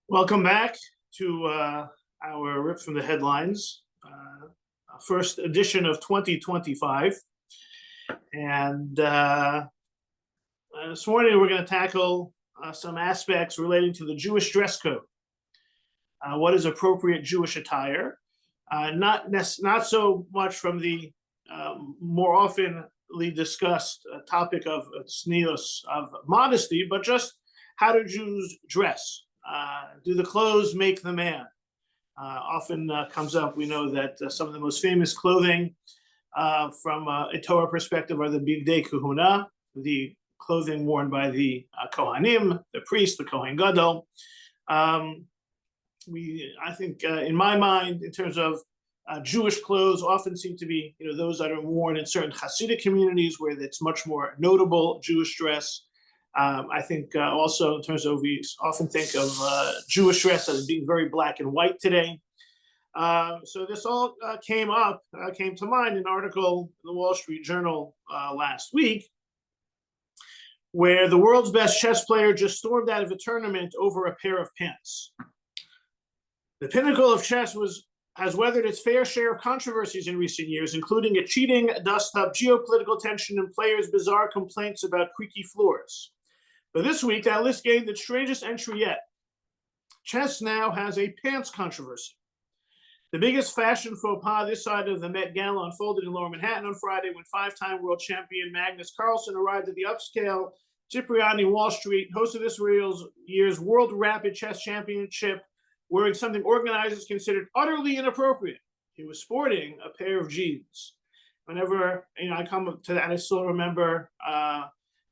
Welcome back to our Rip from the Headlines, first edition of 2025. And this morning we're going to tackle some aspects relating to the Jewish dress code. What is appropriate Jewish attire? Not so much from the more oftenly discussed topic of tznius, of modesty, but just how do Jews dress? Do the clothes make the man? Often comes up. We know that some of the most famous clothing from a Torah perspective are the Bigdei Kehuna, the clothing worn by the Kohanim, the priest, the Kohen Gadol. I think, in my mind, in terms of Jewish clothes, often seem to be, those that are worn in certain Hasidic communities where it's much more notable Jewish dress. I think also in terms of, we often think of Jewish dress as being very black and white today. So this all came to mind in an article in the Wall Street Journal last week, where the world's best chess player just stormed out of a tournament over a pair of pants. The pinnacle of chess has weathered its fair share of controversies in recent years, including a cheating dust-up, geopolitical tension, and players' bizarre complaints about creaky floors. But this week, that list gained its strangest entry yet. Chess now has a pants controversy. The biggest fashion faux pas this side of the Met Gala unfolded in Lower Manhattan on Friday when five-time world champion Magnus Carlsen arrived at the upscale Cipriani Wall Street, host of this year's World Rapid Chess Championship, wearing something organizers considered utterly inappropriate. He was sporting a pair of jeans. Whenever I come up to that, I still remember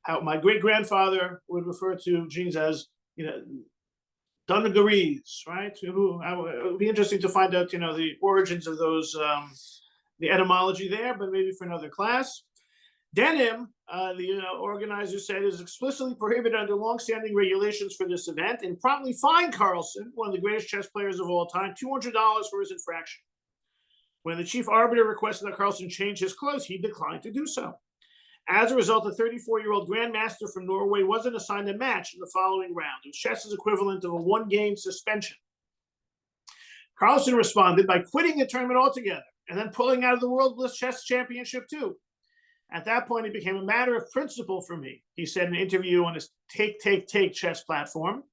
how my great-grandfather would refer to jeans as, dungarees, right? It would be interesting to find out, the origins of those, the etymology there, but maybe for another class. Denim, the organizer said, is explicitly prohibited under longstanding regulations for this event and promptly fined Carlsen, one of the greatest chess players of all time, $200 for his infraction. When the chief arbiter requested that Carlsen change his clothes, he declined to do so. As a result, the 34-year-old grandmaster from Norway wasn't assigned a match in the following round. It was chess's equivalent of a one-game suspension. Carlsen responded by quitting the tournament altogether and then pulling out of the World Bliss Chess Championship too. At that point, it became a matter of principle for me, he said in an interview on his Take chess platform.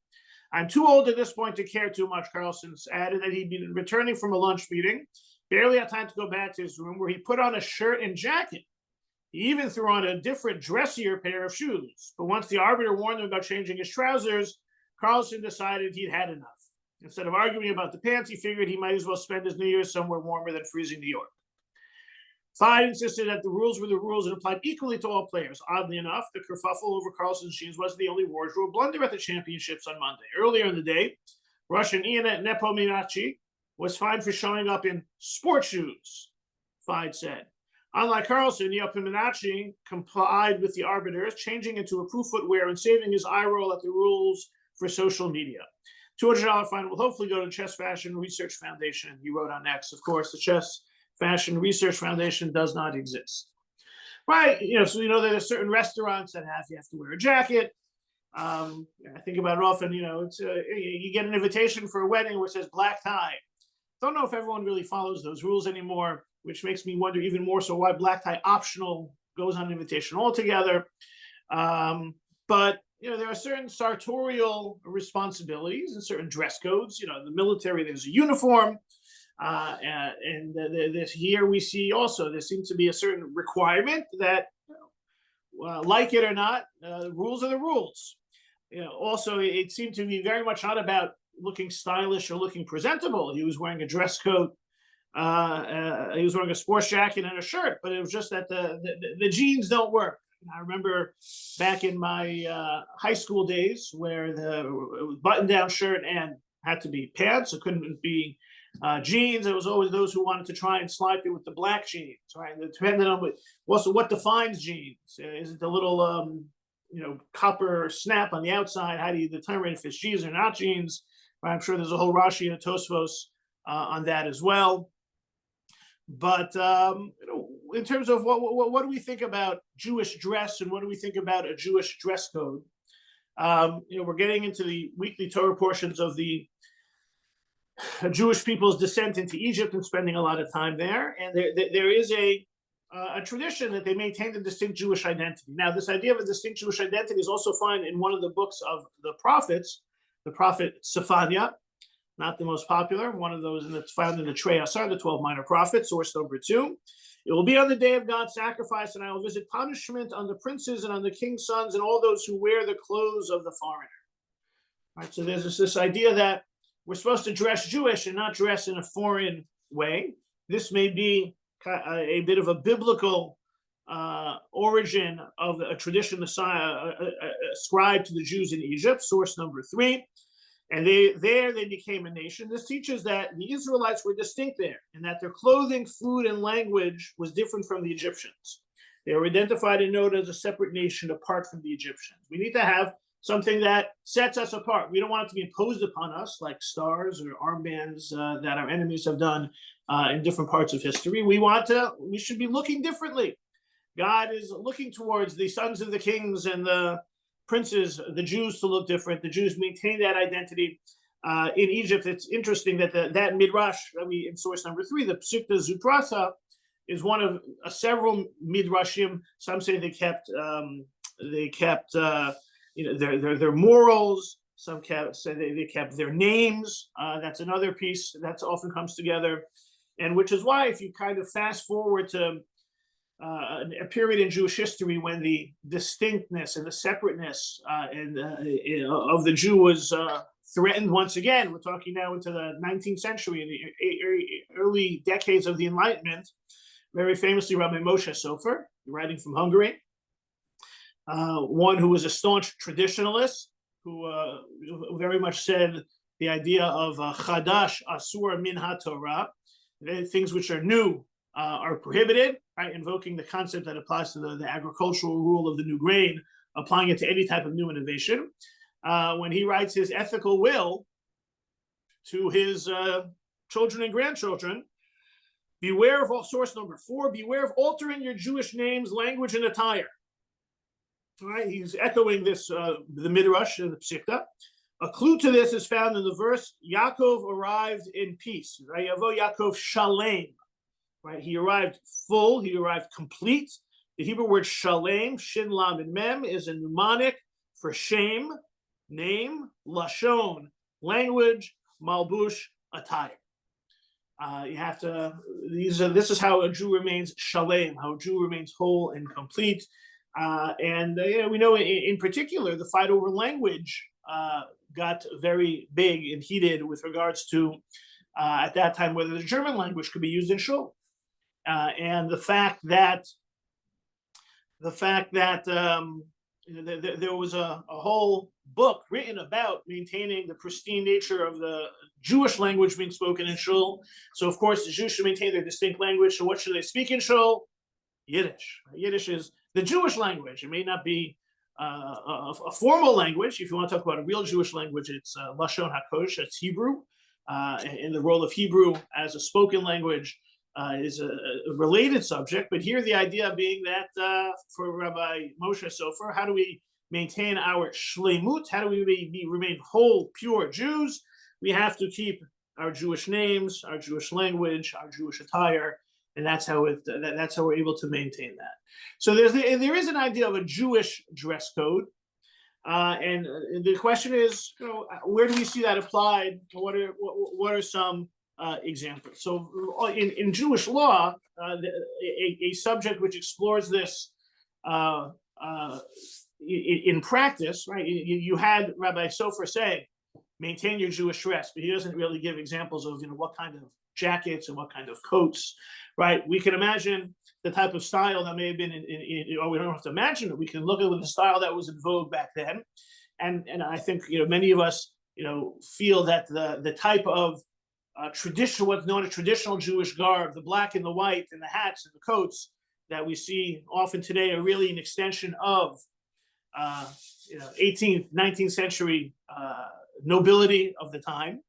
I'm too old at this point to care too much, Carlsen added that he'd been returning from a lunch meeting, barely had time to go back to his room, where he put on a shirt and jacket. He even threw on a different, dressier pair of shoes. But once the arbiter warned him about changing his trousers, Carlsen decided he'd had enough. Instead of arguing about the pants, he figured he might as well spend his New Year's somewhere warmer than freezing New York. Fide insisted that the rules were the rules and applied equally to all players. Oddly enough, the kerfuffle over Carlsen's jeans wasn't the only wardrobe blunder at the championships on Monday. Earlier in the day, Russian Ina Nepomniachtchi was fined for showing up in sports shoes, Fide said. Unlike Carlsen, Nepomniachtchi complied with the arbiters, changing into a proof footwear and saving his eye roll at the rules for social media. $200 fine will hopefully go to Chess Fashion Research Foundation, he wrote on X. Of course, the Chess Fashion Research Foundation does not exist. Right, so there are certain restaurants that you have to wear a jacket. I think about it often, it's you get an invitation for a wedding where it says black tie. Don't know if everyone really follows those rules anymore, which makes me wonder even more so why black tie optional goes on invitation altogether. But there are certain sartorial responsibilities and certain dress codes. In the military, there's a uniform. And this here we see also there seems to be a certain requirement that, like it or not, the rules are the rules. Also, it seemed to be very much not about looking stylish or looking presentable. He was wearing a dress coat. He was wearing a sports jacket and a shirt, but it was just that the jeans don't work. I remember back in my high school days where it was button-down shirt and had to be pants. It couldn't be jeans. There was always those who wanted to try and slide through with the black jeans, right? Depending on what defines jeans. Is it the little copper snap on the outside? How do you determine if it's jeans or not jeans? I'm sure there's a whole Rashi and a Tosfos on that as well. But in terms of what do we think about Jewish dress and what do we think about a Jewish dress code? We're getting into the weekly Torah portions of the Jewish people's descent into Egypt and spending a lot of time there. And there is a tradition that they maintain the distinct Jewish identity. Now, this idea of a distinct Jewish identity is also found in one of the books of the prophets, the prophet Sephania, not the most popular, one of those that's found in the Trei Asar, the 12 minor prophets, source number 2. It will be on the day of God's sacrifice, and I will visit punishment on the princes and on the king's sons and all those who wear the clothes of the foreigner. All right, so there's this idea that we're supposed to dress Jewish and not dress in a foreign way. This may be a bit of a biblical origin of a tradition ascribed to the Jews in Egypt, source number 3. And they became a nation. This teaches that the Israelites were distinct there, and that their clothing, food, and language was different from the Egyptians. They were identified and known as a separate nation apart from the Egyptians. We need to have something that sets us apart. We don't want it to be imposed upon us like stars or armbands that our enemies have done in different parts of history. We should be looking differently. God is looking towards the sons of the kings and the princes, the Jews, to look different. The Jews maintain that identity. In Egypt, it's interesting that that midrash that we in source number 3, the Psukta Zutrasa, is one of several midrashim. Some say they kept their morals. Some say they kept their names. That's another piece that often comes together, and which is why if you kind of fast forward to a period in Jewish history when the distinctness and the separateness of the Jew was threatened once again. We're talking now into the 19th century, in the early decades of the Enlightenment. Very famously, Rabbi Moshe Sofer, writing from Hungary, one who was a staunch traditionalist, who very much said the idea of Chadash Asur Min HaTorah, things which are new are prohibited, right? Invoking the concept that applies to the agricultural rule of the new grain, applying it to any type of new innovation. When he writes his ethical will to his children and grandchildren, beware of all, source number 4, beware of altering your Jewish names, language, and attire. All right, he's echoing this, the Midrash and the Psikta. A clue to this is found in the verse, Yaakov arrived in peace. Yavo Yaakov Shalem. Right, he arrived full, he arrived complete. The Hebrew word shalem, shin lam and mem, is a mnemonic for shame, name, lashon, language, malbush, attire. You have to, this is how a Jew remains shalem, how a Jew remains whole and complete. We know in particular, the fight over language got very big and heated with regards to, at that time, whether the German language could be used in shul. And the fact that there was a whole book written about maintaining the pristine nature of the Jewish language being spoken in shul. So of course the Jews should maintain their distinct language. So what should they speak in shul? Yiddish. Yiddish is the Jewish language. It may not be a formal language. If you want to talk about a real Jewish language, it's Lashon HaKodesh, it's Hebrew. And the role of Hebrew as a spoken language is a related subject, but here the idea being that for Rabbi Moshe Sofer, how do we maintain our shlemut? How do we remain whole, pure Jews? We have to keep our Jewish names, our Jewish language, our Jewish attire, and that's how we're able to maintain that. So there is an idea of a Jewish dress code, and the question is, where do we see that applied? What are some examples? So in Jewish law, a subject which explores this in practice, right? You had Rabbi Sofer say, maintain your Jewish dress, but he doesn't really give examples of what kind of jackets and what kind of coats, right? We can imagine the type of style that may have been or we don't have to imagine it. We can look at the style that was in vogue back then, and I think many of us feel that the type of traditional, what's known as traditional Jewish garb, the black and the white and the hats and the coats that we see often today are really an extension of 18th, 19th century nobility of the time.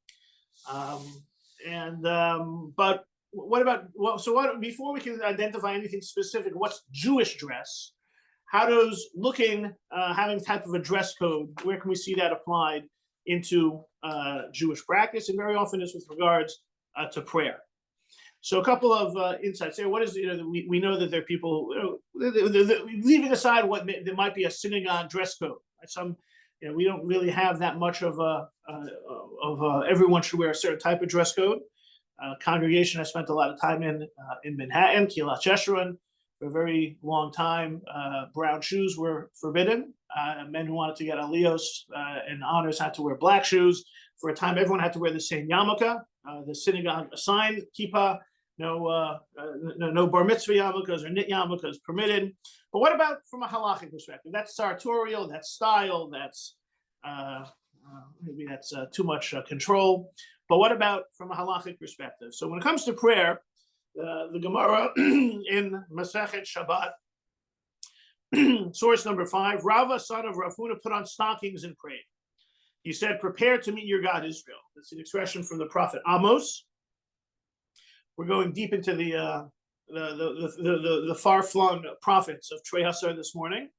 But what about, before we can identify anything specific, what's Jewish dress? how does having type of a dress code, where can we see that applied into Jewish practice? And very often it's with regards to prayer. So a couple of insights there. What is, we know that there are people, leaving aside there might be a synagogue dress code. Some, we don't really have that much of everyone should wear a certain type of dress code. Congregation I spent a lot of time in Manhattan, Kilat Jeshurun, for a very long time. Brown shoes were forbidden. Men who wanted to get aliyos and honors had to wear black shoes. For a time, everyone had to wear the same yarmulke. The synagogue assigned kippah. No bar mitzvah yarmulkes or knit yarmulkes permitted. But what about from a halachic perspective? That's sartorial, that's style, that's maybe that's too much control. But what about from a halachic perspective? So when it comes to prayer, the Gemara in Masechet Shabbat, source number 5, Rava, son of Rav Huna, put on stockings and prayed. He said, "Prepare to meet your God Israel." That's an expression from the prophet Amos. We're going deep into the far-flung prophets of Trei Hasar this morning.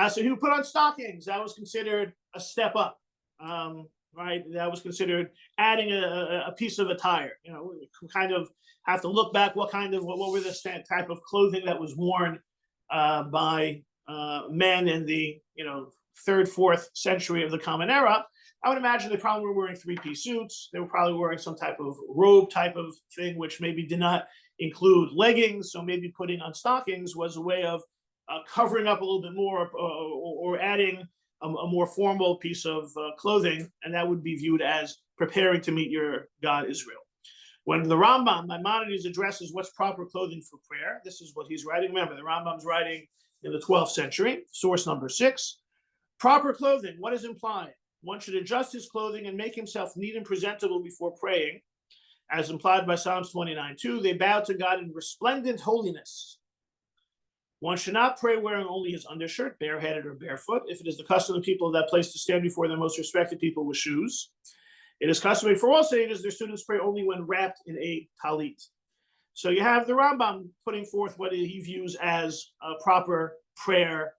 So he would put on stockings. That was considered a step up, right? That was considered adding a piece of attire. We kind of have to look back. What were the type of clothing that was worn by men in the 3rd, 4th century of the Common Era? I would imagine they probably were wearing 3-piece suits. They were probably wearing some type of robe type of thing, which maybe did not include leggings. So maybe putting on stockings was a way of covering up a little bit more or adding a more formal piece of clothing. And that would be viewed as preparing to meet your God Israel. When the Rambam, Maimonides, addresses what's proper clothing for prayer, this is what he's writing. Remember, the Rambam's writing in the 12th century, source number 6. Proper clothing, what is implied? One should adjust his clothing and make himself neat and presentable before praying, as implied by Psalms 29:2. They bow to God in resplendent holiness. One should not pray wearing only his undershirt, bareheaded or barefoot, if it is the custom of people of that place to stand before their most respected people with shoes. It is customary for all sages, their students pray only when wrapped in a talit. So you have the Rambam putting forth what he views as a proper prayer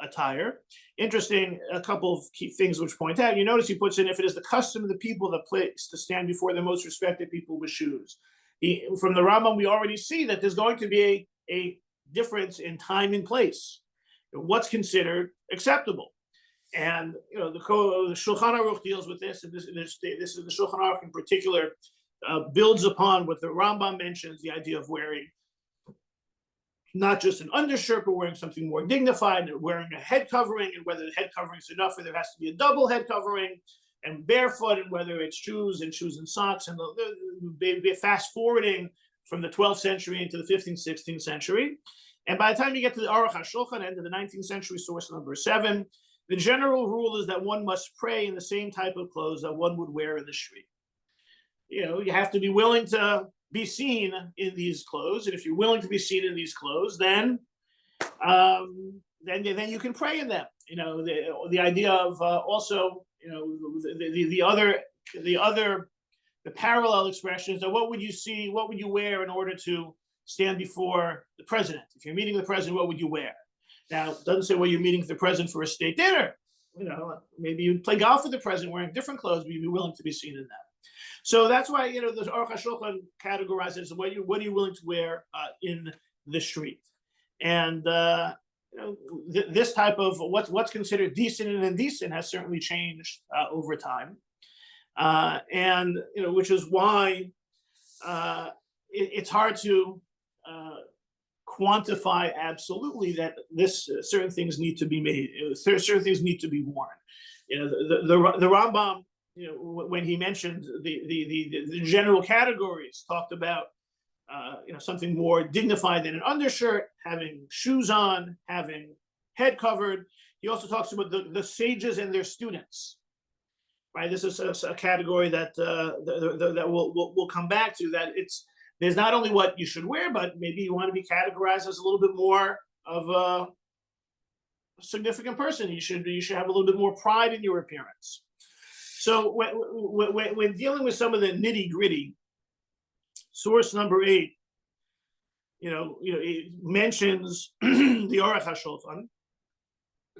attire. Interesting, a couple of key things which point out. You notice he puts in, if it is the custom of the people of the place to stand before their most respected people with shoes. From the Rambam, we already see that there's going to be a difference in time and place. What's considered acceptable? And the Shulchan Aruch deals with this, and this is the Shulchan Aruch in particular builds upon what the Rambam mentions, the idea of wearing not just an undershirt, but wearing something more dignified, and wearing a head covering, and whether the head covering is enough, or there has to be a double head covering, and barefoot, and whether it's shoes and socks, and the fast forwarding from the 12th century into the 15th, 16th century. And by the time you get to the Aruch HaShulchan, end of the 19th century, source number 7, the general rule is that one must pray in the same type of clothes that one would wear in the street. You have to be willing to be seen in these clothes, and if you're willing to be seen in these clothes, then you can pray in them. The idea of also the parallel expressions of what would you wear in order to stand before the president? If you're meeting the president, what would you wear? Now, it doesn't say, well, you're meeting the president for a state dinner. Maybe you'd play golf with the president wearing different clothes, but you'd be willing to be seen in them. So that's why, the Aruch HaShulchan categorizes what are you willing to wear in the street. And this type of what's considered decent and indecent has certainly changed over time. And which is why it's hard to quantify absolutely that certain things need to be made, certain things need to be worn. The Rambam, when he mentioned the general categories, talked about something more dignified than an undershirt, having shoes on, having head covered. He also talks about the sages and their students. Right, this is a category that that we'll come back to. That there's not only what you should wear, but maybe you want to be categorized as a little bit more of a significant person. You should have a little bit more pride in your appearance. So when dealing with some of the nitty gritty, source number 8, it mentions the Aruch HaShulchan,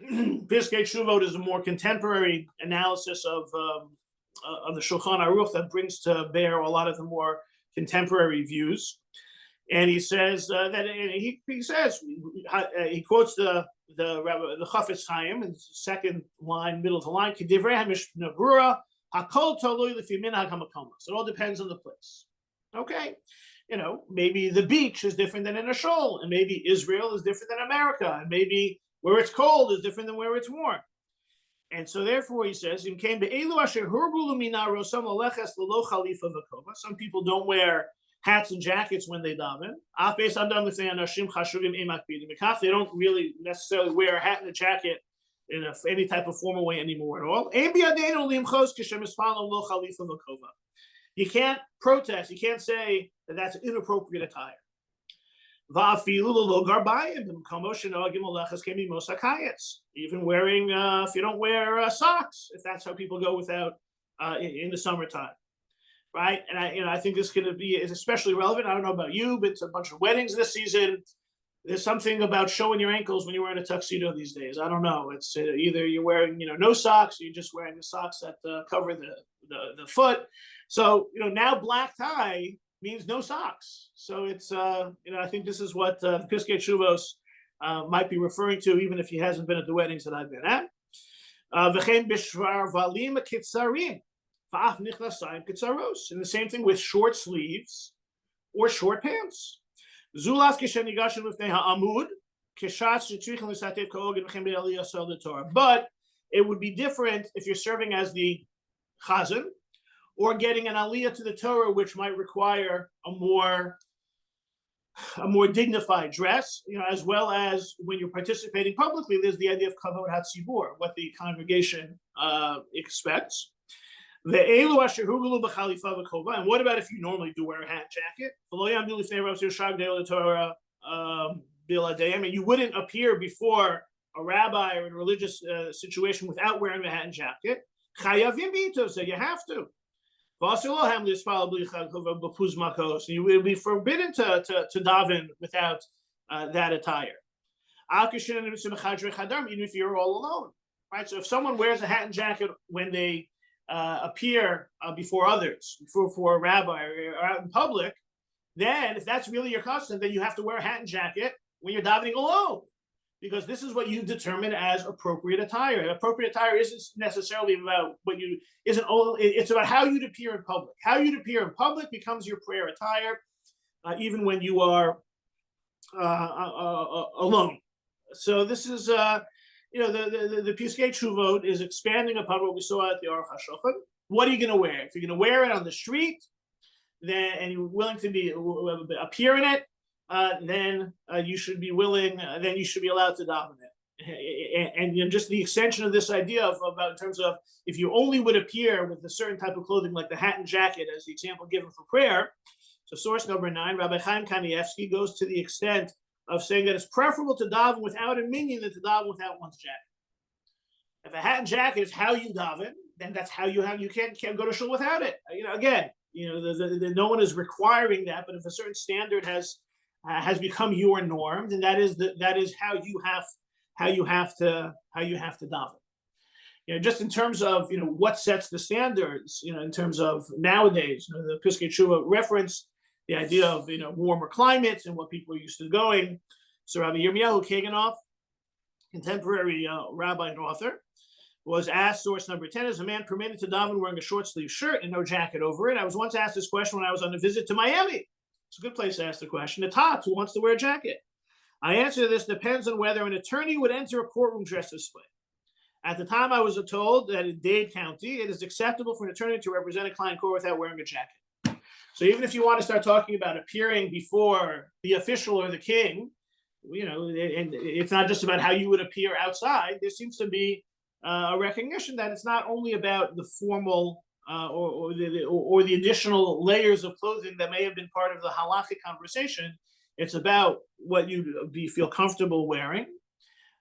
Piskei Teshuvot is a more contemporary analysis of the Shulchan Aruch that brings to bear a lot of the more contemporary views. And he says that he quotes the Chafetz Chaim in the second line, middle of the line. So it all depends on the place. Okay, maybe the beach is different than in a shul, and maybe Israel is different than America, and maybe where it's cold is different than where it's warm. And so therefore he says, some people don't wear hats and jackets when they daven. They don't really necessarily wear a hat and a jacket in any type of formal way anymore at all. You can't protest. You can't say that that's inappropriate attire. Even wearing, if you don't wear socks, if that's how people go without in the summertime. Right, and I think this is especially relevant. I don't know about you, but it's a bunch of weddings this season. There's something about showing your ankles when you're wearing a tuxedo these days. I don't know. It's either you're wearing no socks, or you're just wearing the socks that cover the foot. So now black tie means no socks. So it's I think this is what Piskei Teshuvos might be referring to, even if he hasn't been at the weddings that I've been at. And the same thing with short sleeves or short pants. But it would be different if you're serving as the chazan or getting an aliyah to the Torah, which might require a more dignified dress, as well as when you're participating publicly, there's the idea of kavod hatzibur, what the congregation expects. And what about if you normally do wear a hat and jacket? You wouldn't appear before a rabbi or in a religious situation without wearing a hat and jacket. So you have to. You will be forbidden to daven without that attire. Even if you're all alone. Right? So if someone wears a hat and jacket when they appear before others, for a rabbi or out in public, then if that's really your custom, then you have to wear a hat and jacket when you're davening alone, because this is what you determine as appropriate attire. Appropriate attire isn't necessarily about it's about how you'd appear in public. How you'd appear in public becomes your prayer attire, even when you are alone. So this is the Piskei Teshuvot is expanding upon what we saw at the Aruch HaShulchan. What are you going to wear? If you're going to wear it on the street, then and you're willing to appear in it, then you should be willing. Then you should be allowed to daven it. And just the extension of this idea about in terms of if you only would appear with a certain type of clothing, like the hat and jacket, as the example given for prayer. So source number 9, Rabbi Chaim Kanievsky goes to the extent of saying that it's preferable to daven without a minyan than to daven without one's jacket. If a hat and jacket is how you daven, then that's how you can't go to shul without it. Again, no one is requiring that, but if a certain standard has become your norm, then that is how you have to daven. Just in terms of what sets the standards, in terms of nowadays, the Piskei Teshuvot reference the idea of warmer climates and what people are used to going. So Rabbi Yirmiyahu Kaganoff, contemporary rabbi and author, was asked, source number 10, is a man permitted to daven wearing a short sleeve shirt and no jacket over it? I was once asked this question when I was on a visit to Miami. It's a good place to ask the question. A tot who wants to wear a jacket. I answer this depends on whether an attorney would enter a courtroom dressed this way. At the time, I was told that in Dade County, it is acceptable for an attorney to represent a client court without wearing a jacket. So even if you want to start talking about appearing before the official or the king, and it's not just about how you would appear outside. There seems to be a recognition that it's not only about the formal or the additional layers of clothing that may have been part of the halachic conversation. It's about what you feel comfortable wearing,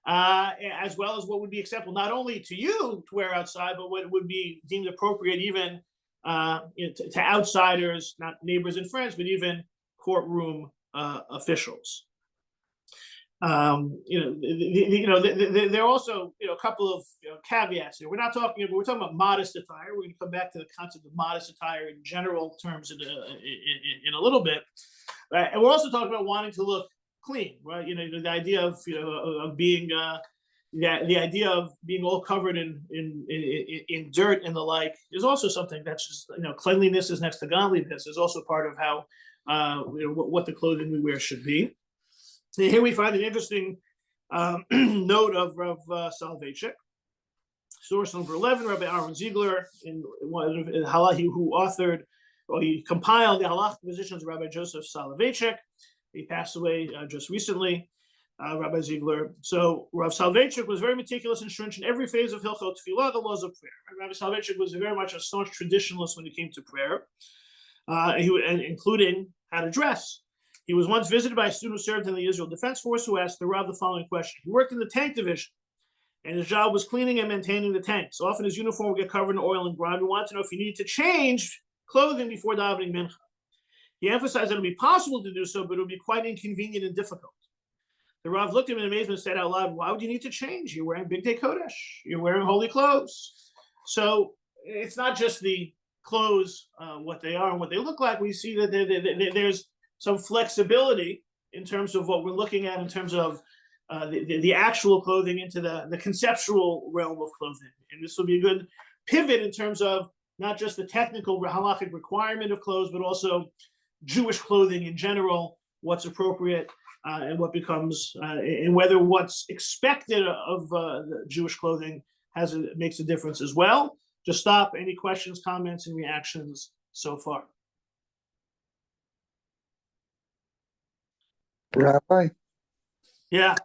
as well as what would be acceptable not only to you to wear outside, but what would be deemed appropriate even to outsiders, not neighbors and friends, but even courtroom officials. There are also a couple of caveats here. We're talking about modest attire. We're going to come back to the concept of modest attire in general terms in a little bit, and we're also talking about wanting to look clean, right? The idea of of being the idea of being all covered in dirt and the like is also something that's just cleanliness is next to godliness is also part of how what the clothing we wear should be. And here we find an interesting note of Rav Soloveitchik. Source number 11, Rabbi Aaron Ziegler, who authored, or he compiled the halachic positions of Rabbi Joseph Soloveitchik. He passed away just recently, Rabbi Ziegler. So Rav Soloveitchik was very meticulous and stringent in every phase of Hilchot Tefillah, the laws of prayer. And Rabbi Soloveitchik was very much a staunch traditionalist when it came to prayer, including how to dress. He was once visited by a student who served in the Israel Defense Force who asked the Rav the following question. He worked in the tank division, and his job was cleaning and maintaining the tanks. So often his uniform would get covered in oil and grime. He wanted to know if he needed to change clothing before davening mincha. He emphasized that it would be possible to do so, but it would be quite inconvenient and difficult. The Rav looked at him in amazement and said out loud, "Why would you need to change? You're wearing Bigdei Kodesh. You're wearing holy clothes." So it's not just the clothes, what they are and what they look like. We see that there's some flexibility in terms of what we're looking at in terms of the actual clothing into the conceptual realm of clothing. And this will be a good pivot in terms of not just the technical halachic requirement of clothes, but also Jewish clothing in general, what's appropriate and what becomes, and whether what's expected of the Jewish clothing makes a difference as well. Just stop. Any questions, comments, and reactions so far? Rabbi? Yeah.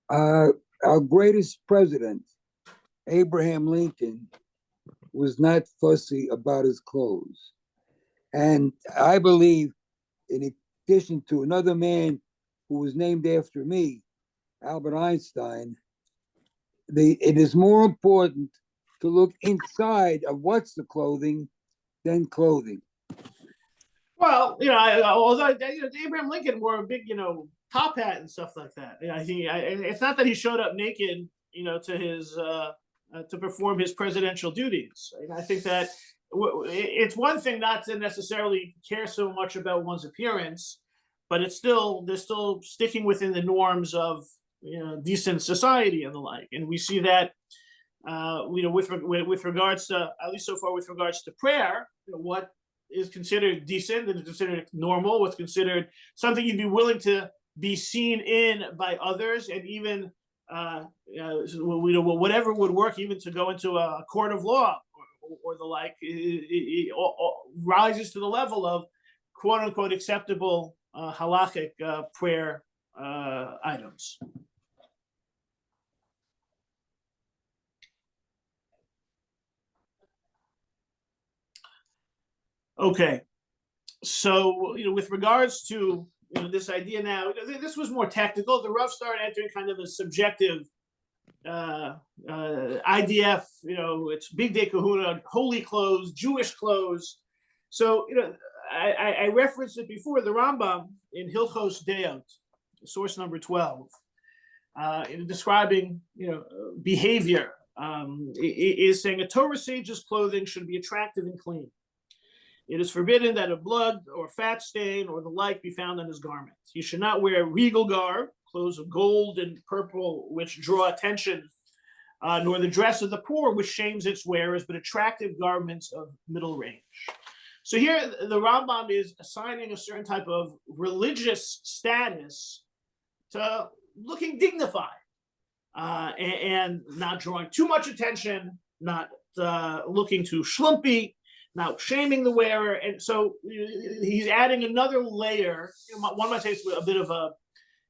Our greatest president, Abraham Lincoln, was not fussy about his clothes. And I believe, in addition to another man who was named after me, Albert Einstein, it is more important to look inside of what's the clothing than clothing. Well, although Abraham Lincoln wore a big, top hat and stuff like that. It's not that he showed up naked, to his to perform his presidential duties. And I think that it's one thing not to necessarily care so much about one's appearance, but they're still sticking within the norms of decent society and the like. And we see that with regards to, at least so far with regards to prayer, what is considered decent and considered normal, what's considered something you'd be willing to be seen in by others, and even whatever would work, even to go into a court of law or the like, it rises to the level of quote unquote acceptable halachic prayer items. Okay, so with regards to this idea now, this was more technical. The Rav started entering kind of a subjective IDF. It's Bigdei Kahuna, holy clothes, Jewish clothes. So I referenced it before. The Rambam in Hilchos Deot, source number 12, in describing behavior, is saying a Torah sage's clothing should be attractive and clean. It is forbidden that a blood or fat stain or the like be found on his garments. He should not wear regal garb, clothes of gold and purple, which draw attention, nor the dress of the poor, which shames its wearers, but attractive garments of middle range. So here the Rambam is assigning a certain type of religious status to looking dignified and not drawing too much attention, not looking too schlumpy, not shaming the wearer. And so he's adding another layer. One might say it's a bit of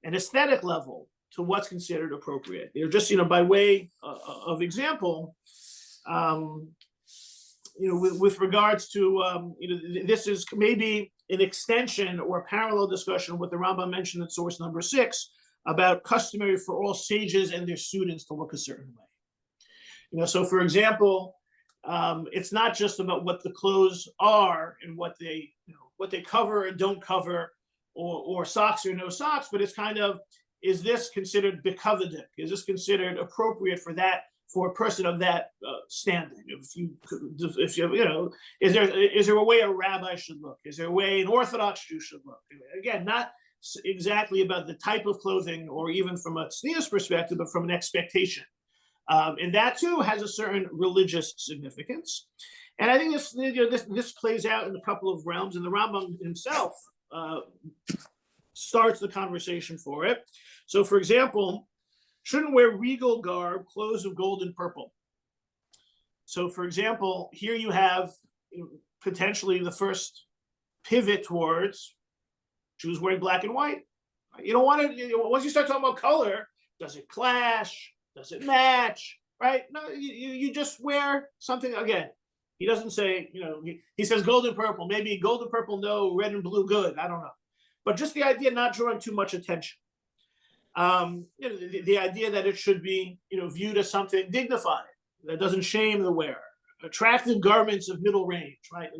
an aesthetic level to what's considered appropriate. Just by way of example, with regards to this is maybe an extension or a parallel discussion of what the Rambam mentioned in source number 6 about customary for all sages and their students to look a certain way. So for example, it's not just about what the clothes are and what they cover and don't cover, or socks or no socks, but it's kind of is this considered bekavedik? Is this considered appropriate for a person of that standing? If you, is there a way a rabbi should look? Is there a way an Orthodox Jew should look? Again, not exactly about the type of clothing or even from a tznius perspective, but from an expectation. And that too has a certain religious significance. And I think this plays out in a couple of realms, and the Rambam himself starts the conversation for it. So, for example, shouldn't wear regal garb, clothes of gold and purple. So, for example, here you have potentially the first pivot towards Jews wearing black and white. You don't want to, once you start talking about color, does it clash? Does it match? Right? No, you just wear something. Again, he doesn't say, he says gold and purple. Maybe gold and purple, no, red and blue, good. I don't know. But just the idea not drawing too much attention. The idea that it should be, viewed as something dignified, that doesn't shame the wearer. Attractive garments of middle range, right?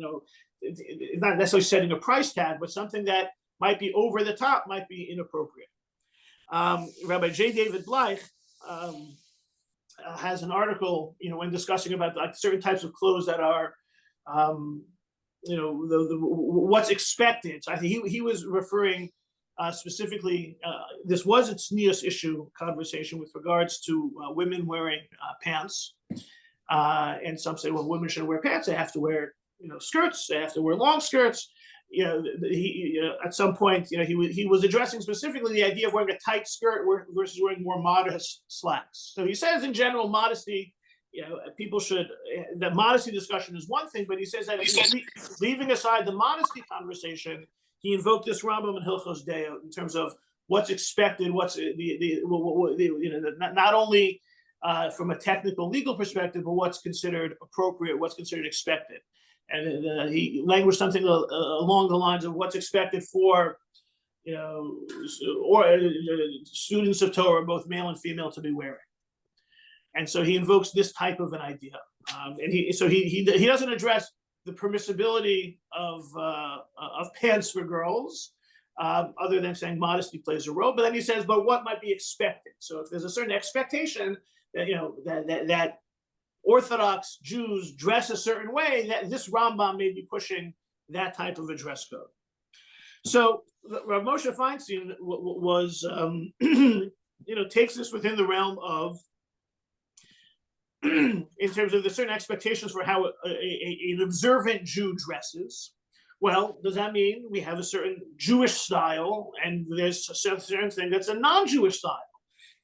It's not necessarily setting a price tag, but something that might be over the top, might be inappropriate. Rabbi J. David Bleich has an article, when discussing about like certain types of clothes that are, what's expected. So I think he was referring specifically, this was a tznius issue conversation with regards to women wearing pants. And some say, well, women shouldn't wear pants. They have to wear, skirts. They have to wear long skirts. At some point, he was addressing specifically the idea of wearing a tight skirt versus wearing more modest slacks. So he says, in general, modesty, people should. The modesty discussion is one thing, but he says that leaving aside the modesty conversation, he invoked this Rambam in Hilchos Deo in terms of what's expected, what's not only from a technical legal perspective, but what's considered appropriate, what's considered expected. And he languaged something along the lines of what's expected for, students of Torah, both male and female, to be wearing. And so he invokes this type of an idea. And he doesn't address the permissibility of pants for girls, other than saying modesty plays a role. But then he says, but what might be expected? So if there's a certain expectation that, that Orthodox Jews dress a certain way, that this Rambam may be pushing that type of a dress code. So Rav Moshe Feinstein was, takes this within the realm of, in terms of the certain expectations for how an observant Jew dresses. Well, does that mean we have a certain Jewish style and there's a certain thing that's a non-Jewish style?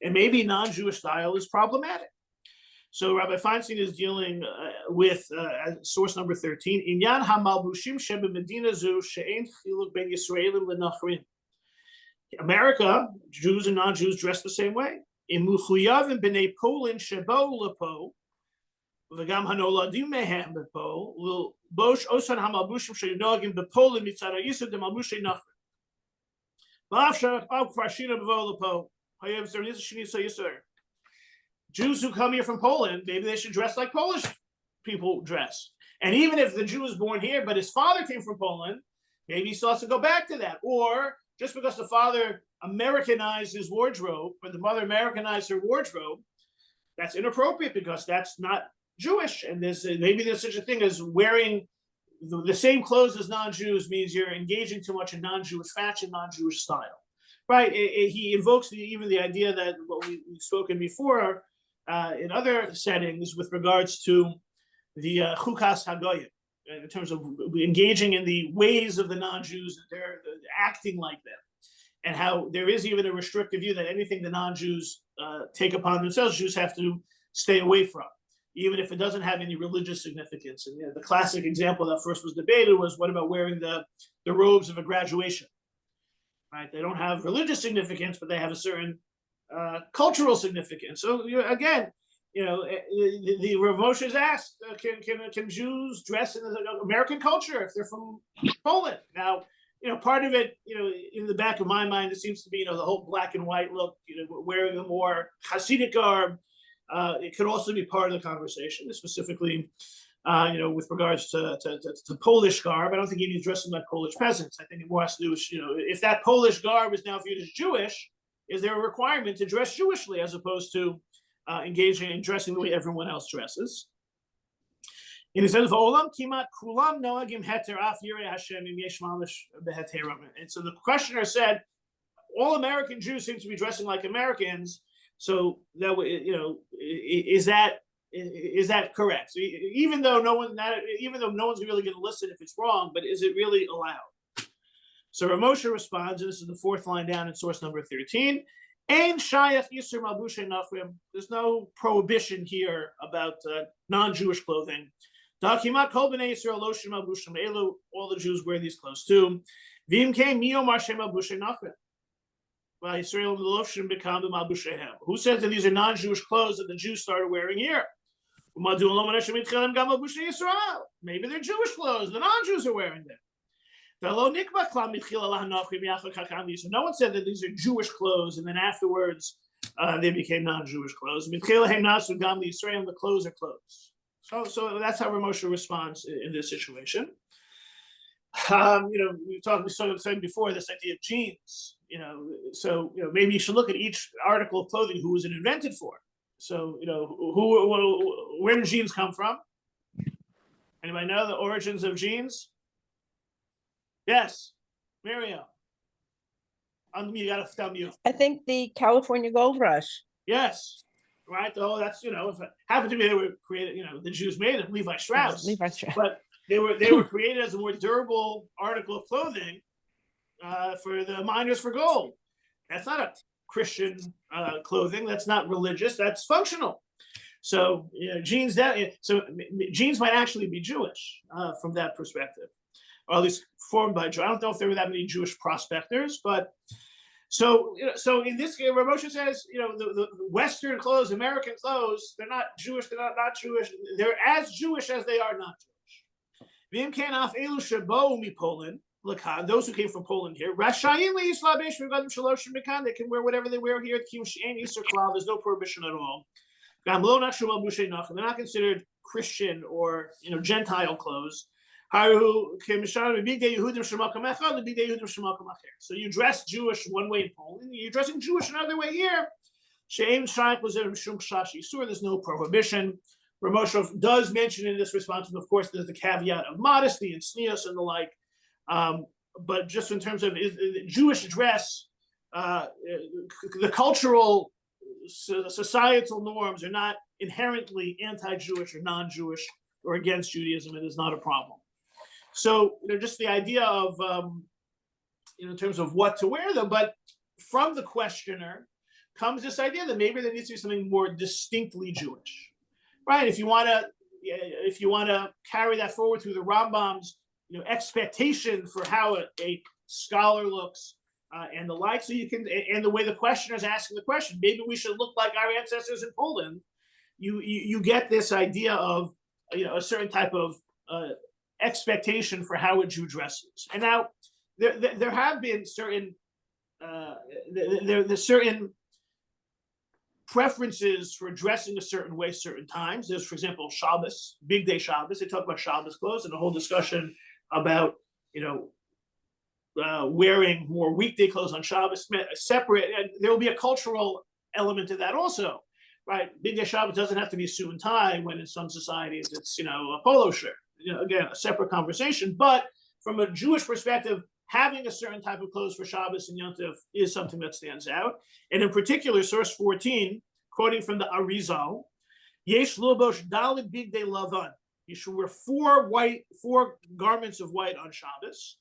And maybe non-Jewish style is problematic. So Rabbi Feinstein is dealing with source number 13. Inyan hamalbushim shebe medina zu she'ein chiluk ben Yisraelim lenachrim. America, Jews and non-Jews dress the same way. Imuchuyavim b'nei Polin shebo lepo v'gam hanoladim mehem bepo will bosh osan hamalbushim she'nogim bepolin mitzad ha'yisud demalbushei nachrim. V'afshar farshina bevo lepo hayev zerniz shnisa yisur. Jews who come here from Poland, maybe they should dress like Polish people dress. And even if the Jew was born here, but his father came from Poland, maybe he still has to go back to that. Or just because the father Americanized his wardrobe, or the mother Americanized her wardrobe, that's inappropriate because that's not Jewish. And maybe there's such a thing as wearing the same clothes as non-Jews means you're engaging too much in non-Jewish fashion, non-Jewish style. Right? He invokes even the idea that what we've spoken before, in other settings with regards to the chukas hagoyim, in terms of engaging in the ways of the non-Jews, they're acting like them, and how there is even a restrictive view that anything the non-Jews take upon themselves, Jews have to stay away from, even if it doesn't have any religious significance. And the classic example that first was debated was, what about wearing the robes of a graduation? Right? They don't have religious significance, but they have a certain cultural significance. So again, the Rav Moshe is asked, can Jews dress in American culture if they're from Poland? Now, part of it, in the back of my mind, it seems to be, the whole black and white look, wearing a more Hasidic garb. It could also be part of the conversation, specifically, with regards to Polish garb. I don't think he needs dressing like Polish peasants. I think it more has to do with, if that Polish garb is now viewed as Jewish, is there a requirement to dress Jewishly as opposed to engaging in dressing the way everyone else dresses? And he says, "V'olam kimat kulam noagim heter af yirei Hashem im yesh mamish beheterim." And so the questioner said, all American Jews seem to be dressing like Americans. So that is that correct? So even though no one's really going to listen if it's wrong, but is it really allowed? So Rav Moshe responds, and this is the fourth line down in source number 13. Ein shayach yisur malbushay nachrim. There's no prohibition here about non-Jewish clothing. Dakimat kol b'nei Yisrael loshim malbushim elu. All the Jews wear these clothes too. V'im kein miyomar shem malbushay nachrim. Well, Yisrael loshim become the malbushayhem. Who says that these are non-Jewish clothes that the Jews started wearing here? Maybe they're Jewish clothes. The non-Jews are wearing them. So no one said that these are Jewish clothes, and then afterwards they became non-Jewish clothes. The clothes are clothes. So that's how Rav Moshe responds in this situation. We said before this idea of jeans. Maybe you should look at each article of clothing who was it invented for. So where did jeans come from? Anybody know the origins of jeans? Yes, Miriam. You got to tell me. I think the California Gold Rush. Yes, right. Oh, that's if it happened to be they were created. The Jews made it. Levi Strauss. Levi Strauss. But they were created as a more durable article of clothing for the miners for gold. That's not a Christian clothing. That's not religious. That's functional. So jeans might actually be Jewish from that perspective, or at least formed by Jew. I don't know if there were that many Jewish prospectors, but so in this case, Rav Moshe says, the Western clothes, American clothes, they're not Jewish. They're not Jewish. They're as Jewish as they are not Jewish. Those who came from Poland here, they can wear whatever they wear here. There's no prohibition at all. They're not considered Christian or Gentile clothes. So you dress Jewish one way in Poland, you're dressing Jewish another way here. There's no prohibition. Rav Moshe does mention in this response, and of course there's the caveat of modesty and sneos and the like. But just in terms of Jewish dress, the cultural, societal norms are not inherently anti-Jewish or non-Jewish or against Judaism. It is not a problem. So, just the idea of, in terms of what to wear them, but from the questioner comes this idea that maybe there needs to be something more distinctly Jewish, right? If you want to carry that forward through the Rambam's expectation for how a scholar looks and the like, so you can, and the way the questioner is asking the question, maybe we should look like our ancestors in Poland. You get this idea of a certain type of expectation for how a Jew dresses. And now there have been certain there's certain preferences for dressing a certain way certain times. There's, for example, Shabbos, big day Shabbos. They talk about Shabbos clothes and a whole discussion about wearing more weekday clothes on Shabbos separate, and there will be a cultural element to that also, right? Big day Shabbos doesn't have to be a suit and tie when in some societies it's a polo shirt. Again, a separate conversation, but from a Jewish perspective, having a certain type of clothes for Shabbos and Yom Tov is something that stands out. And in particular, source 14, quoting from the Arizal, Yesh Lobosh Dalid Big Day Lavan. You should wear four garments of white on Shabbos.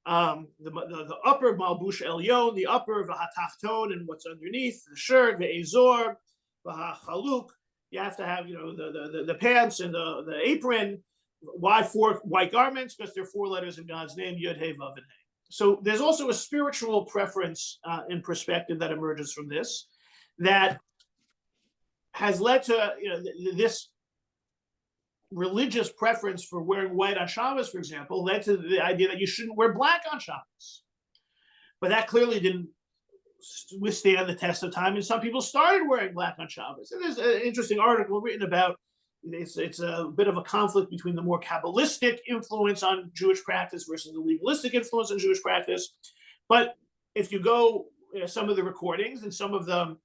The upper Malbush Elyon, the upper Vahatachton, and what's underneath, the shirt, the Azor, Vahachaluk. You have to have the pants and the apron. Why four white garments? Because there are four letters in God's name, Yud, He, Vav, and He. So there's also a spiritual preference and perspective that emerges from this that has led to this religious preference for wearing white on Shabbos, for example, led to the idea that you shouldn't wear black on Shabbos. But that clearly didn't withstand the test of time, and some people started wearing black on Shabbos. And there's an interesting article written about it's a bit of a conflict between the more Kabbalistic influence on Jewish practice versus the legalistic influence on Jewish practice. But if you go some of the recordings and some of the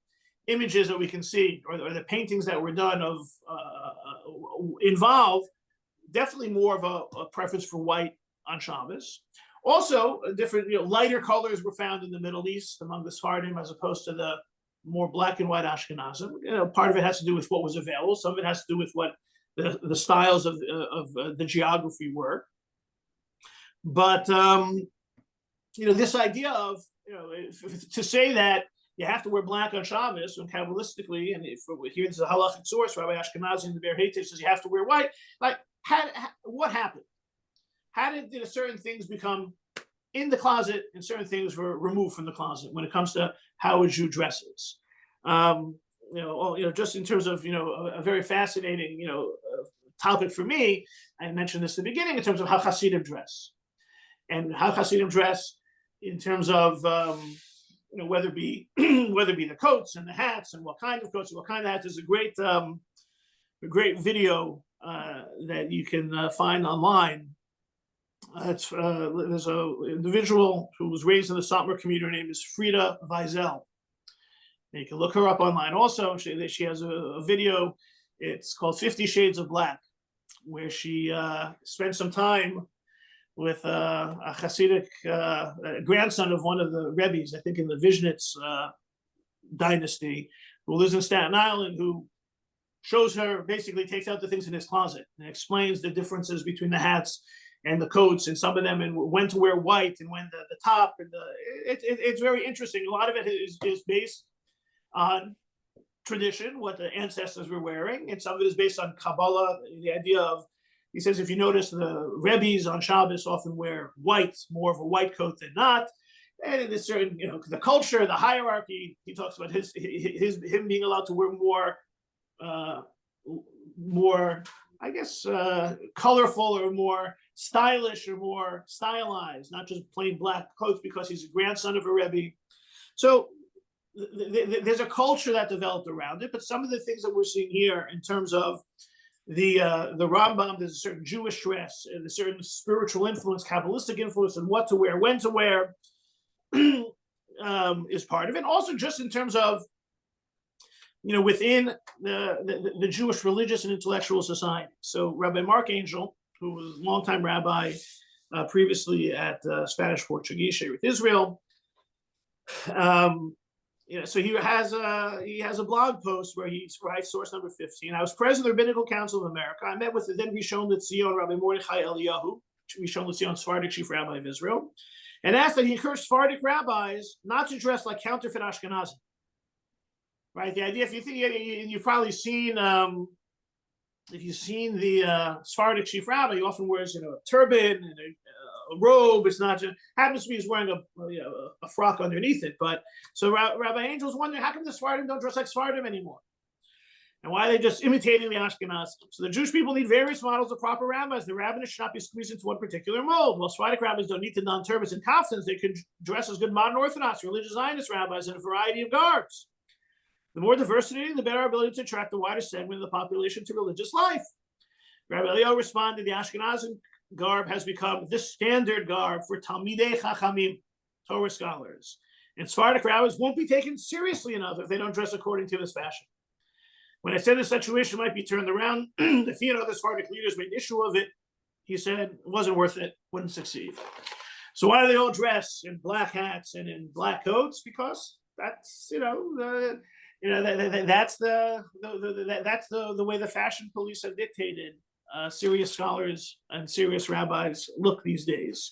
images that we can see, or the paintings that were done of involve definitely more of a preference for white on Shabbos. Also, different, lighter colors were found in the Middle East among the Sephardim as opposed to the more black and white Ashkenazim. Part of it has to do with what was available. Some of it has to do with what the styles of the geography were. But this idea of to say that you have to wear black on Shabbos, and Kabbalistically, and if here's the halachic source, Rabbi Ashkenazi in the Be'er Heitev says you have to wear white. Like, what happened? How did certain things become in the closet and certain things were removed from the closet when it comes to how a Jew dresses? Just in terms of a very fascinating topic for me. I mentioned this at the beginning in terms of how Hasidim dress, and how Hasidim dress in terms of whether it be the coats and the hats and what kind of coats and what kind of hats. There's a great video that you can find online. There's an individual who was raised in the Satmar community. Her name is Frida Weisel. You can look her up online. Also, she has a video. It's called 50 Shades of Black, where she spent some time with a Hasidic grandson of one of the Rebbes, I think in the Vishnitz dynasty, who lives in Staten Island, who shows her, basically takes out the things in his closet and explains the differences between the hats and the coats and some of them, and when to wear white and when the top, and it's very interesting. A lot of it is based on tradition, what the ancestors were wearing, and some of it is based on Kabbalah, the idea of, he says, if you notice, the Rebbes on Shabbos often wear white, more of a white coat than not. And in this certain, the culture, the hierarchy, he talks about him being allowed to wear more, I guess, colorful or more stylish or more stylized, not just plain black coats because he's a grandson of a Rebbe. So there's a culture that developed around it, but some of the things that we're seeing here in terms of the Rambam, there's a certain Jewish dress and a certain spiritual influence, Kabbalistic influence, and what to wear, when to wear, is part of it. Also, just in terms of within the Jewish religious and intellectual society. So Rabbi Mark Angel, who was a longtime rabbi previously at Spanish Portuguese Shearith Israel, so he has a blog post where he writes, source number 15. I was president of the Rabbinical Council of America. I met with the then Rishon LeZion, Rabbi Mordechai Eliyahu, Rishon LeZion, Sephardic chief rabbi of Israel, and asked that he encouraged Sephardic rabbis not to dress like counterfeit Ashkenazim. Right, the idea, if you think you've probably seen, if you've seen the Sephardic chief rabbi, he often wears a turban and a robe. It's not just happens to be he's wearing a frock underneath it. But so Rabbi Angel's wondering, how come the Sephardim don't dress like Sephardim anymore, and why are they just imitating the Ashkenazim? So the Jewish people need various models of proper rabbis. The rabbinate should not be squeezed into one particular mold. While Sephardic rabbis don't need to don turbans and kaftans, they can dress as good modern Orthodox, religious Zionist rabbis in a variety of garbs. The more diversity, the better our ability to attract the wider segment of the population to religious life. Rabbi Eliyahu responded, the Ashkenazim garb has become the standard garb for Talmidei Chachamim, Torah scholars. And Sephardic rabbis won't be taken seriously enough if they don't dress according to this fashion. When I said the situation might be turned around, if he and other Sephardic leaders made issue of it, he said it wasn't worth it, wouldn't succeed. So why do they all dress in black hats and in black coats? Because that's, that's the way the fashion police have dictated serious scholars and serious rabbis look these days.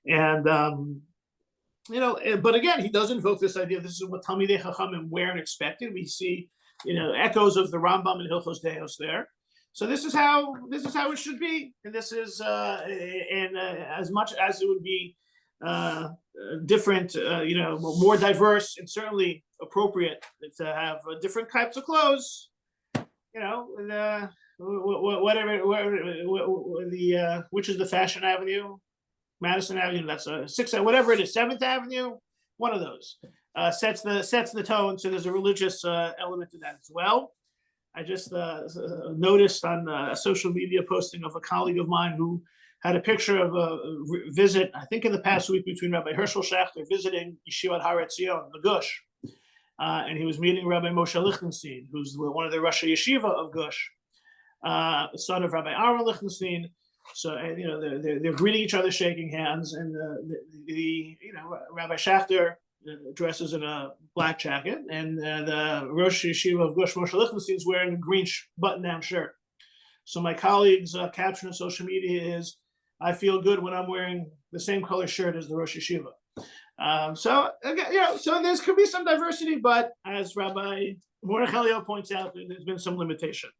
And but again, he does invoke this idea. This is what Talmidei Chachamim wear and expected. We see echoes of the Rambam and Hilchos Deos there. So this is how it should be, and this is as much as it would be different, more diverse, and certainly appropriate to have different types of clothes, whatever, which is the Fashion Avenue, Madison Avenue, that's a 6th, whatever it is, 7th Avenue, one of those sets the tone. So there's a religious element to that as well. I just noticed on a social media posting of a colleague of mine who had a picture of a visit, I think in the past week, between Rabbi Herschel Schachter visiting Yeshivat Har Etzion, the Gush. And he was meeting Rabbi Moshe Lichtenstein, who's one of the Rosh Yeshiva of Gush, son of Rabbi Aaron Lichtenstein. So, and, you know, they're greeting each other, shaking hands, and Rabbi Schachter dresses in a black jacket, and the Rosh Yeshiva of Gush, Moshe Lichtenstein, is wearing a green button-down shirt. So my colleague's caption on social media is, "I feel good when I'm wearing the same color shirt as the Rosh Yeshiva." So again, so there could be some diversity, but as Rabbi Mordechai Eliyahu points out, there's been some limitation.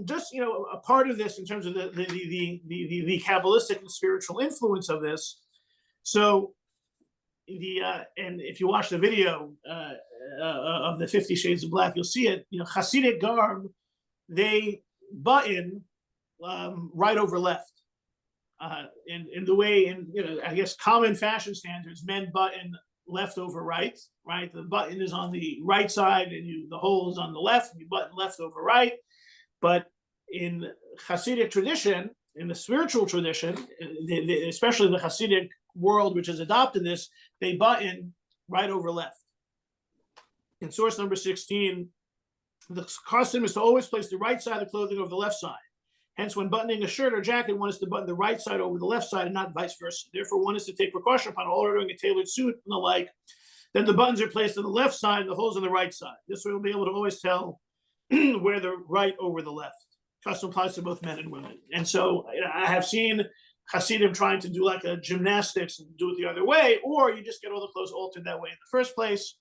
Just a part of this in terms of the Kabbalistic and spiritual influence of this. So and if you watch the video of the 50 Shades of Black, you'll see it. Hasidic garb, they button right over left. In the way, I guess common fashion standards, men button left over right. Right, the button is on the right side, and the hole is on the left. And you button left over right. But in Hasidic tradition, in the spiritual tradition, especially the Hasidic world, which has adopted this, they button right over left. In source number 16, the custom is to always place the right side of the clothing over the left side. Hence, when buttoning a shirt or jacket, one is to button the right side over the left side and not vice versa. Therefore, one is to take precaution upon ordering a tailored suit and the like. Then the buttons are placed on the left side and the holes on the right side. This way, we'll be able to always tell where the right over the left. Custom applies to both men and women. And so I have seen Hasidim trying to do like a gymnastics and do it the other way, or you just get all the clothes altered that way in the first place.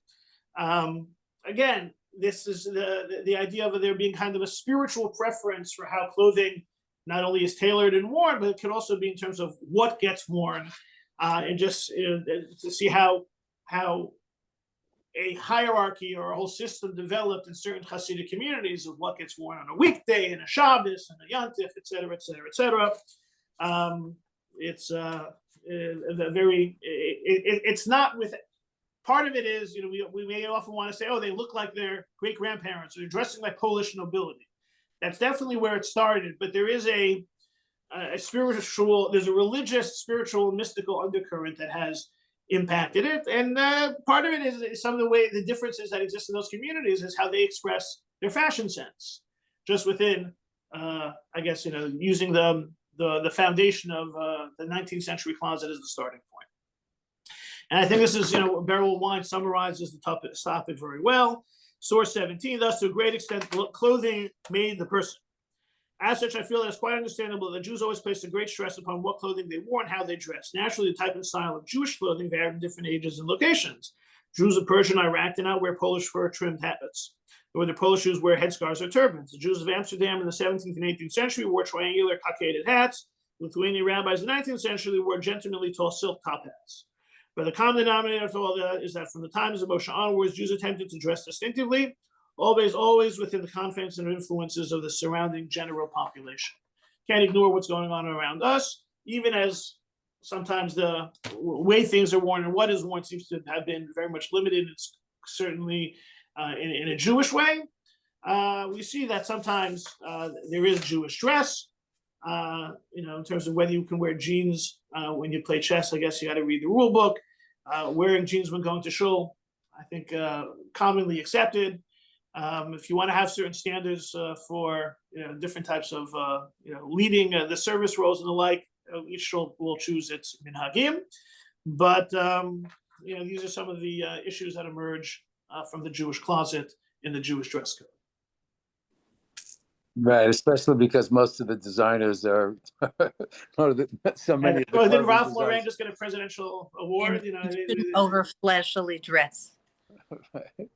Again, this is the idea of there being kind of a spiritual preference for how clothing not only is tailored and worn, but it could also be in terms of what gets worn, and just to see how a hierarchy or a whole system developed in certain Hasidic communities of what gets worn on a weekday and a Shabbos and a Yontif, et cetera, et cetera, et cetera. It's it's not with, part of it is, we may often want to say, oh, they look like their great grandparents, or they're dressing like Polish nobility. That's definitely where it started, but there is a spiritual, there's a religious, spiritual, mystical undercurrent that has impacted it, and part of it is some of the differences that exist in those communities is how they express their fashion sense, just within, I guess, using the foundation of the 19th century closet as the starting point. And I think this is, Beryl Wine summarizes the topic very well. Source 17, thus to a great extent, clothing made the person. As such, I feel that it's quite understandable that Jews always placed a great stress upon what clothing they wore and how they dressed. Naturally, the type and style of Jewish clothing varied in different ages and locations. Jews of Persia and Iraq did not wear Polish fur-trimmed habits, nor did Polish Jews wear headscarves or turbans. The Jews of Amsterdam in the 17th and 18th century wore triangular cockaded hats. Lithuanian rabbis in the 19th century wore gentlemanly tall silk top hats. But the common denominator for all that is that from the times of Moshe onwards, Jews attempted to dress distinctively, always within the confines and influences of the surrounding general population. Can't ignore what's going on around us, even as sometimes the way things are worn and what is worn seems to have been very much limited. It's certainly in a Jewish way. We see that sometimes there is Jewish dress, in terms of whether you can wear jeans when you play chess. I guess you got to read the rule book. Wearing jeans when going to shul, I think commonly accepted. If you want to have certain standards for different types of leading the service roles and the like, each shul will choose its minhagim. But these are some of the issues that emerge from the Jewish closet in the Jewish dress code. Right, especially because most of the designers are so many. Well, did Ralph Lauren just get a presidential award? Over flashily dress. Right.